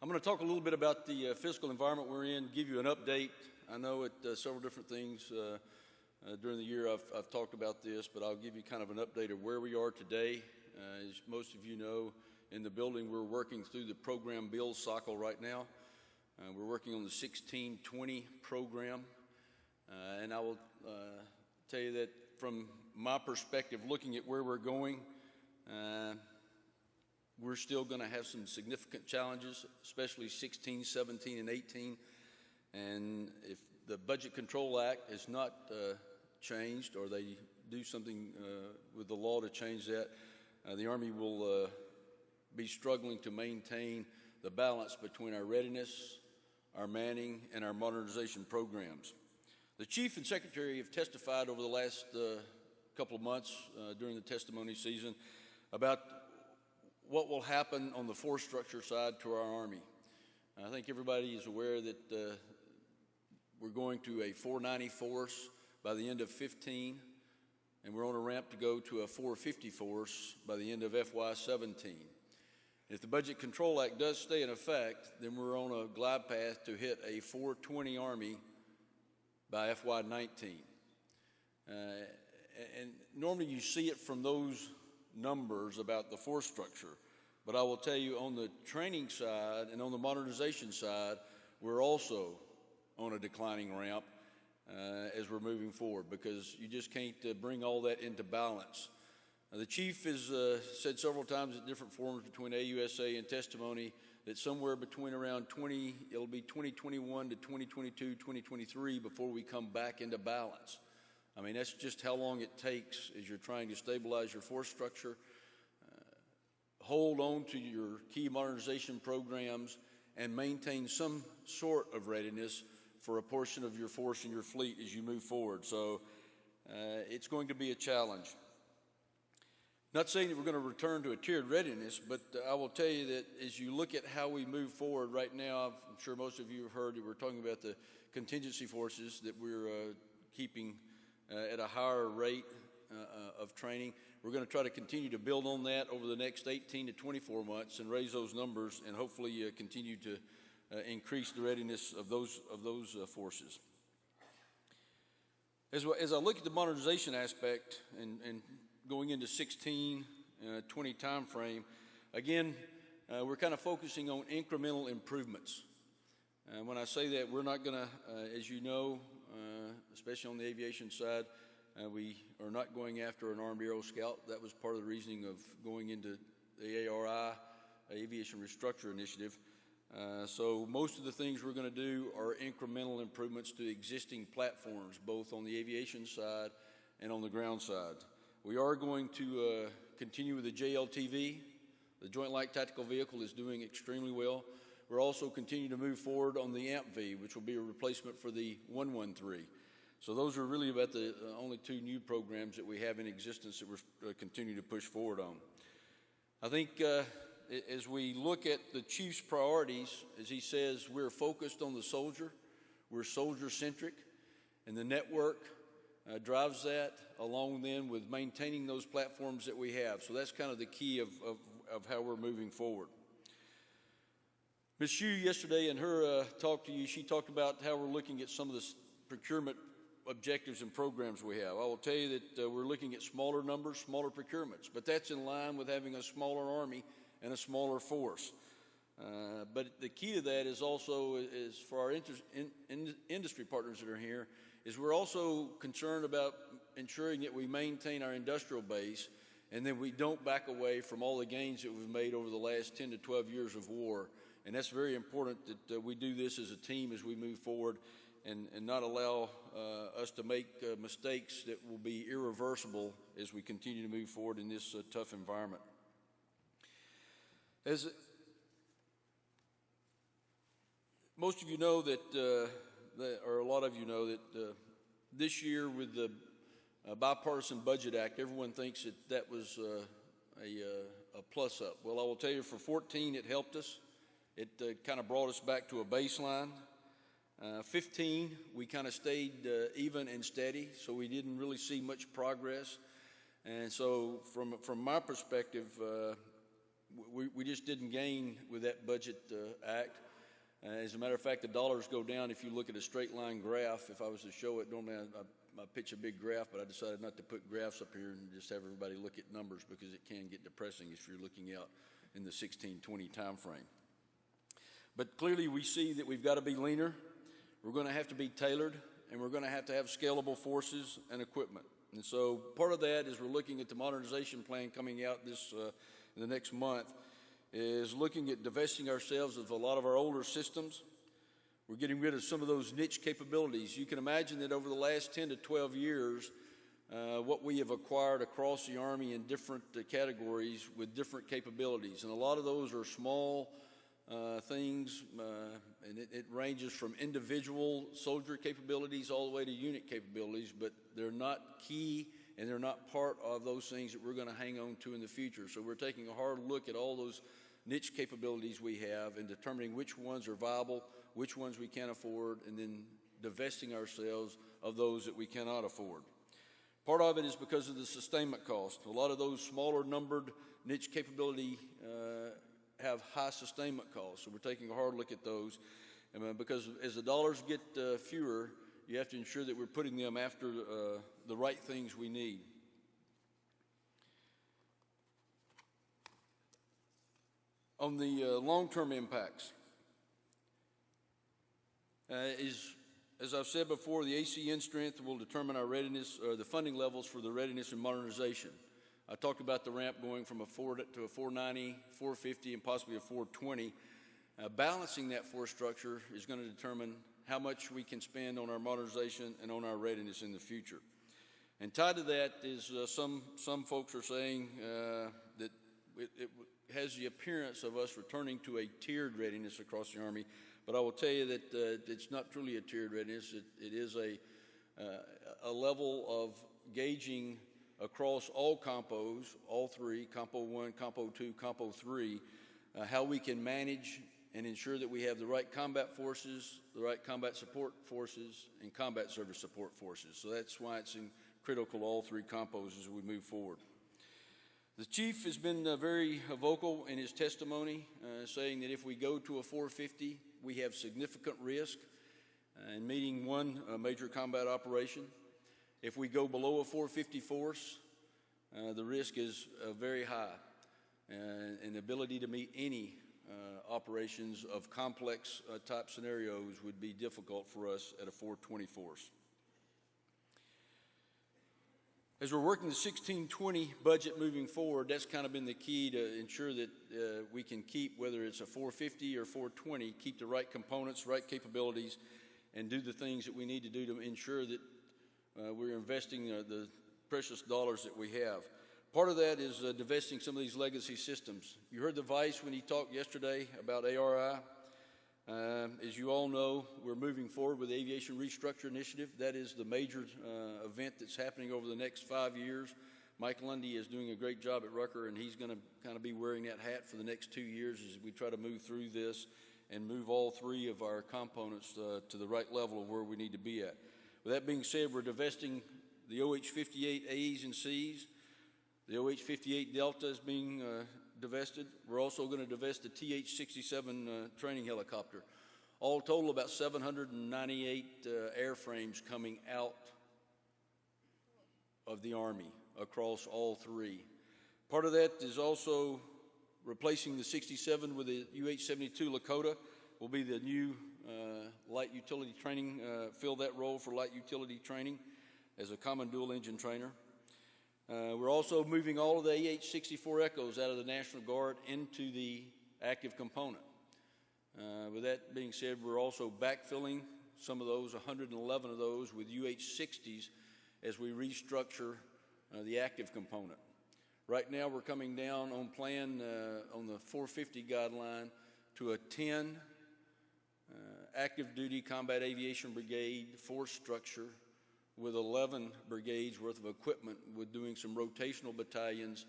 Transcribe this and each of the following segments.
I'm going to talk a little bit about the fiscal environment we're in, give you an update. I know at several different things during the year I've talked about this, but I'll give you kind of an update of where we are today. As most of you know, in the building, we're working through the program build cycle right now. We're working on the 1620 program, and I will tell you that from my perspective, looking at where we're going, we're still going to have some significant challenges, especially 16, 17, and 18. And if the Budget Control Act is not changed, or they do something with the law to change that, the Army will be struggling to maintain the balance between our readiness, our manning, and our modernization programs. The Chief and Secretary have testified over the last couple of months during the testimony season about what will happen on the force structure side to our Army. I think everybody is aware that we're going to a 490 force by the end of 15, and we're on a ramp to go to a 450 force by the end of FY17. If the Budget Control Act does stay in effect, then we're on a glide path to hit a 420 Army by FY19. And normally you see it from those numbers about the force structure, but I will tell you on the training side and on the modernization side, we're also on a declining ramp as we're moving forward, because you just can't bring all that into balance. The Chief has said several times at different forums between AUSA and testimony that somewhere between around it'll be 2021 to 2022, 2023 before we come back into balance. I mean, that's just how long it takes as you're trying to stabilize your force structure, hold on to your key modernization programs, and maintain some sort of readiness for a portion of your force and your fleet as you move forward. So it's going to be a challenge. Not saying that we're going to return to a tiered readiness, but I will tell you that as you look at how we move forward right now, I'm sure most of you have heard that we're talking about the contingency forces that we're keeping at a higher rate of training. We're going to try to continue to build on that over the next 18 to 24 months and raise those numbers, and hopefully continue to increase the readiness of those forces. As I look at the modernization aspect and going into 16, 20 time frame, again, we're kind of focusing on incremental improvements. When I say that, we're not going to, as you know, especially on the aviation side, we are not going after an Armed Aero Scout. That was part of the reasoning of going into the ARI, Aviation Restructure Initiative. So most of the things we're going to do are incremental improvements to existing platforms, both on the aviation side and on the ground side. We are going to continue with the JLTV. The Joint Light Tactical Vehicle is doing extremely well. We're also continuing to move forward on the AMP-V, which will be a replacement for the 113. So those are really about the only two new programs that we have in existence that we're continuing to push forward on. I think as we look at the Chief's priorities, as he says, we're focused on the soldier, we're soldier-centric, and the network drives that, along then with maintaining those platforms that we have. So that's kind of the key of how we're moving forward. Ms. Hsu yesterday in her talk to you, she talked about how we're looking at some of the procurement objectives and programs we have. I will tell you that we're looking at smaller numbers, smaller procurements, but that's in line with having a smaller Army and a smaller force. But the key to that is also, is for our industry partners that are here, is we're also concerned about ensuring that we maintain our industrial base and then we don't back away from all the gains that we've made over the last 10 to 12 years of war. And that's very important that we do this as a team as we move forward and not allow us to make mistakes that will be irreversible as we continue to move forward in this tough environment. As most of you know or a lot of you know that this year with the Bipartisan Budget Act, everyone thinks that was a plus up. Well, I will tell you for 14 it helped us. It kind of brought us back to a baseline. 15, we kind of stayed even and steady, so we didn't really see much progress. And so from my perspective, we just didn't gain with that budget act. As a matter of fact, the dollars go down if you look at a straight line graph. If I was to show it, normally I pitch a big graph, but I decided not to put graphs up here and just have everybody look at numbers because it can get depressing if you're looking out in the 16-20 time frame. But clearly we see that we've got to be leaner, we're going to have to be tailored, and we're going to have scalable forces and equipment. And so part of that is we're looking at the modernization plan coming out this in the next month, is looking at divesting ourselves of a lot of our older systems. We're getting rid of some of those niche capabilities. You can imagine that over the last 10 to 12 years, what we have acquired across the Army in different categories with different capabilities. And a lot of those are small things, and it ranges from individual soldier capabilities all the way to unit capabilities, but they're not key and they're not part of those things that we're going to hang on to in the future. So we're taking a hard look at all those niche capabilities we have and determining which ones are viable, which ones we can afford, and then divesting ourselves of those that we cannot afford. Part of it is because of the sustainment cost. A lot of those smaller numbered niche capability have high sustainment costs, so we're taking a hard look at those. Because as the dollars get fewer, you have to ensure that we're putting them after the right things we need. On the long-term impacts, as I've said before, the ACN strength will determine our readiness, or the funding levels for the readiness and modernization. I talked about the ramp going from a 490, 450, and possibly a 420. Balancing that force structure is going to determine how much we can spend on our modernization and on our readiness in the future. And tied to that is some folks are saying that it has the appearance of us returning to a tiered readiness across the Army, but I will tell you that it's not truly a tiered readiness. It is a level of gauging across all compos, all three, Compo 1, Compo 2, Compo 3, how we can manage and ensure that we have the right combat forces, the right combat support forces, and combat service support forces. So that's why it's critical, all three compos, as we move forward. The chief has been very vocal in his testimony, saying that if we go to a 450, we have significant risk in meeting one major combat operation. If we go below a 450 force, the risk is very high, and the ability to meet any operations of complex type scenarios would be difficult for us at a 420 force. As we're working the 1620 budget moving forward, that's kind of been the key to ensure that we can keep, whether it's a 450 or 420, keep the right components, right capabilities, and do the things that we need to do to ensure that we're investing the precious dollars that we have. Part of that is divesting some of these legacy systems. You heard the Vice when he talked yesterday about ARI. As you all know, we're moving forward with the Aviation Restructure Initiative. That is the major event that's happening over the next 5 years. Mike Lundy is doing a great job at Rucker, and he's going to kind of be wearing that hat for the next 2 years as we try to move through this and move all three of our components to the right level of where we need to be at. With that being said, we're divesting the OH-58 A's and C's. The OH-58 Delta is being divested. We're also going to divest the TH-67 training helicopter. All total, about 798 airframes coming out of the Army across all three. Part of that is also replacing the 67 with the UH-72 Lakota. Will be the new light utility training, fill that role for light utility training as a common dual engine trainer. We're also moving all of the AH-64 Echoes out of the National Guard into the active component. With that being said, we're also backfilling some of those, 111 of those, with UH-60s as we restructure the active component. Right now we're coming down on plan on the 450 guideline to a 10 active duty combat aviation brigade force structure with 11 brigades worth of equipment, with doing some rotational battalions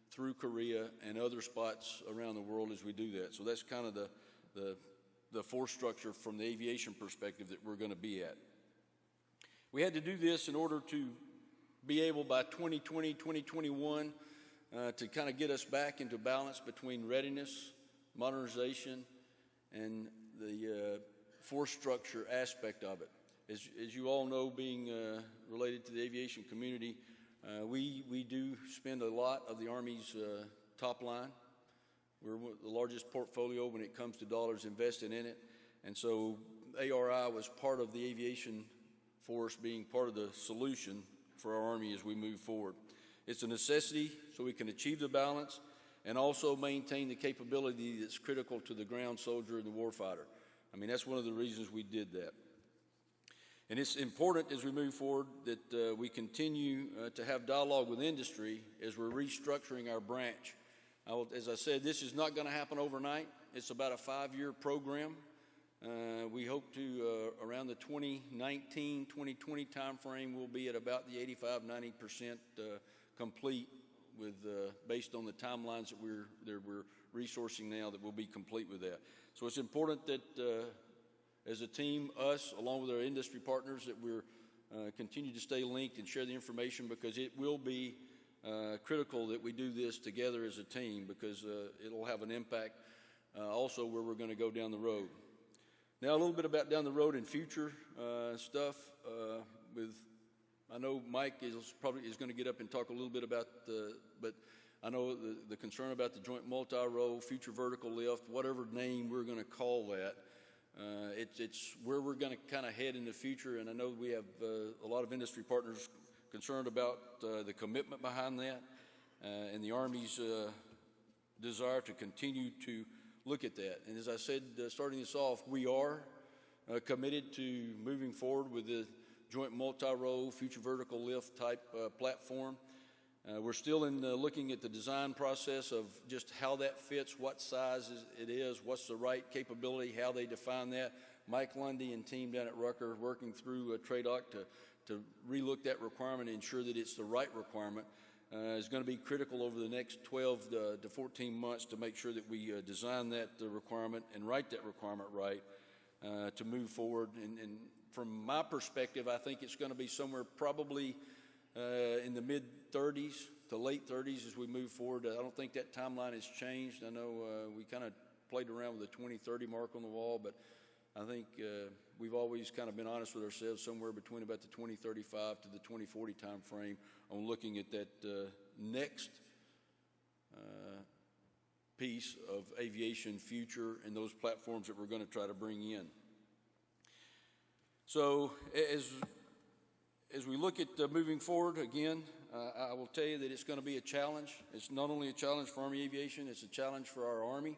through Korea and other spots around the world as we do that. So that's kind of the force structure from the aviation perspective that we're going to be at. We had to do this in order to be able by 2020, 2021 to kind of get us back into balance between readiness, modernization, and the force structure aspect of it. As you all know, being related to the aviation community, we do spend a lot of the Army's top line. We're the largest portfolio when it comes to dollars invested in it. And so ARI was part of the aviation force being part of the solution for our Army as we move forward. It's a necessity so we can achieve the balance and also maintain the capability that's critical to the ground soldier and the warfighter. I mean, that's one of the reasons we did that. And it's important as we move forward that we continue to have dialogue with industry as we're restructuring our branch. As I said, this is not going to happen overnight. It's about a 5-year program. We hope to, around the 2019-2020 timeframe, we'll be at about the 85-90% complete with, based on the timelines that we're resourcing now, that we'll be complete with that. So it's important that as a team, us, along with our industry partners, that we're continue to stay linked and share the information, because it will be critical that we do this together as a team, because it'll have an impact also where we're going to go down the road. Now, a little bit about down the road and future stuff. I know Mike is going to get up and talk a little bit about but I know the concern about the joint multi-role, future vertical lift, whatever name we're going to call that. It's where we're going to kind of head in the future, and I know we have a lot of industry partners concerned about the commitment behind that and the Army's desire to continue to look at that. And as I said, starting this off, we are committed to moving forward with the joint multi-role, future vertical lift type platform. We're still in looking at the design process of just how that fits, what size it is, what's the right capability, how they define that. Mike Lundy and team down at Rucker working through TRADOC to relook that requirement and ensure that it's the right requirement. Is going to be critical over the next 12 to 14 months to make sure that we design that requirement and write that requirement right to move forward. And from my perspective, I think it's going to be somewhere probably in the mid-30s to late 30s as we move forward. I don't think that timeline has changed. I know we kind of played around with the 2030 mark on the wall, but I think we've always kind of been honest with ourselves, somewhere between about the 2035 to the 2040 time frame on looking at that next piece of aviation future and those platforms that we're going to try to bring in. So as we look at moving forward, again, I will tell you that it's going to be a challenge. It's not only a challenge for Army Aviation, it's a challenge for our Army.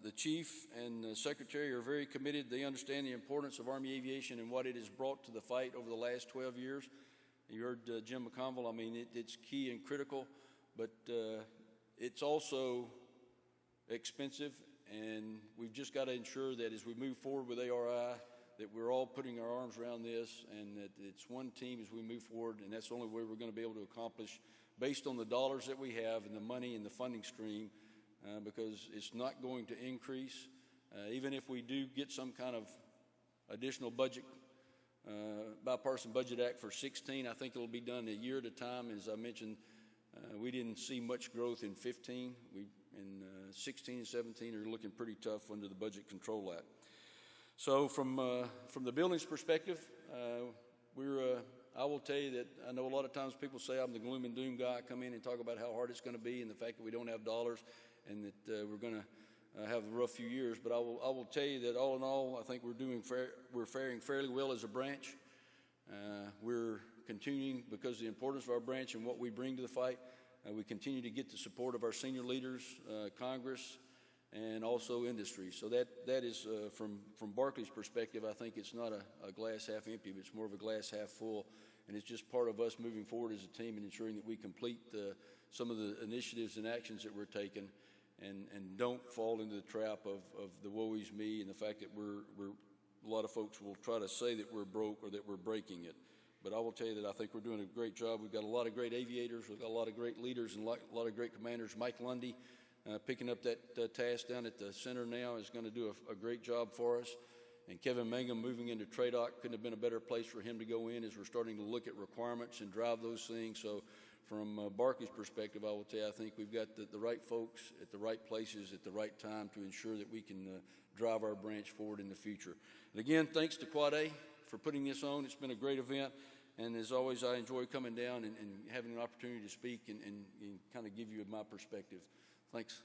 The Chief and the Secretary are very committed. They understand the importance of Army Aviation and what it has brought to the fight over the last 12 years. You heard Jim McConville. I mean, it's key and critical, but it's also expensive, and we've just got to ensure that as we move forward with ARI, that we're all putting our arms around this and that it's one team as we move forward, and that's the only way we're going to be able to accomplish based on the dollars that we have and the money and the funding stream, because it's not going to increase. Even if we do get some kind of additional budget, bipartisan budget act for 16, I think it'll be done a year at a time. As I mentioned, we didn't see much growth in 15. In 16 and 17 are looking pretty tough under the Budget Control Act. So from the buildings perspective, I will tell you that I know a lot of times people say I'm the gloom and doom guy. I come in and talk about how hard it's going to be and the fact that we don't have dollars and that we're going to have a rough few years. But I will tell you that all in all, I think we're faring fairly well as a branch. We're continuing, because of the importance of our branch and what we bring to the fight, we continue to get the support of our senior leaders, Congress, and also industry. So that is, from Barclay's perspective, I think it's not a glass half empty, but it's more of a glass half full. And it's just part of us moving forward as a team and ensuring that we complete some of the initiatives and actions that we're taking and don't fall into the trap of the woe is me and the fact that a lot of folks will try to say that we're broke or that we're breaking it. But I will tell you that I think we're doing a great job. We've got a lot of great aviators. We've got a lot of great leaders and a lot of great commanders. Mike Lundy, picking up that task down at the center now, is going to do a great job for us. And Kevin Mangum moving into TRADOC couldn't have been a better place for him to go in as we're starting to look at requirements and drive those things. So from Barclay's perspective, I will tell you, I think we've got the right folks at the right places at the right time to ensure that we can drive our branch forward in the future. And again, thanks to Quad A for putting this on. It's been a great event. And as always, I enjoy coming down and having an opportunity to speak and kind of give you my perspective. Thanks.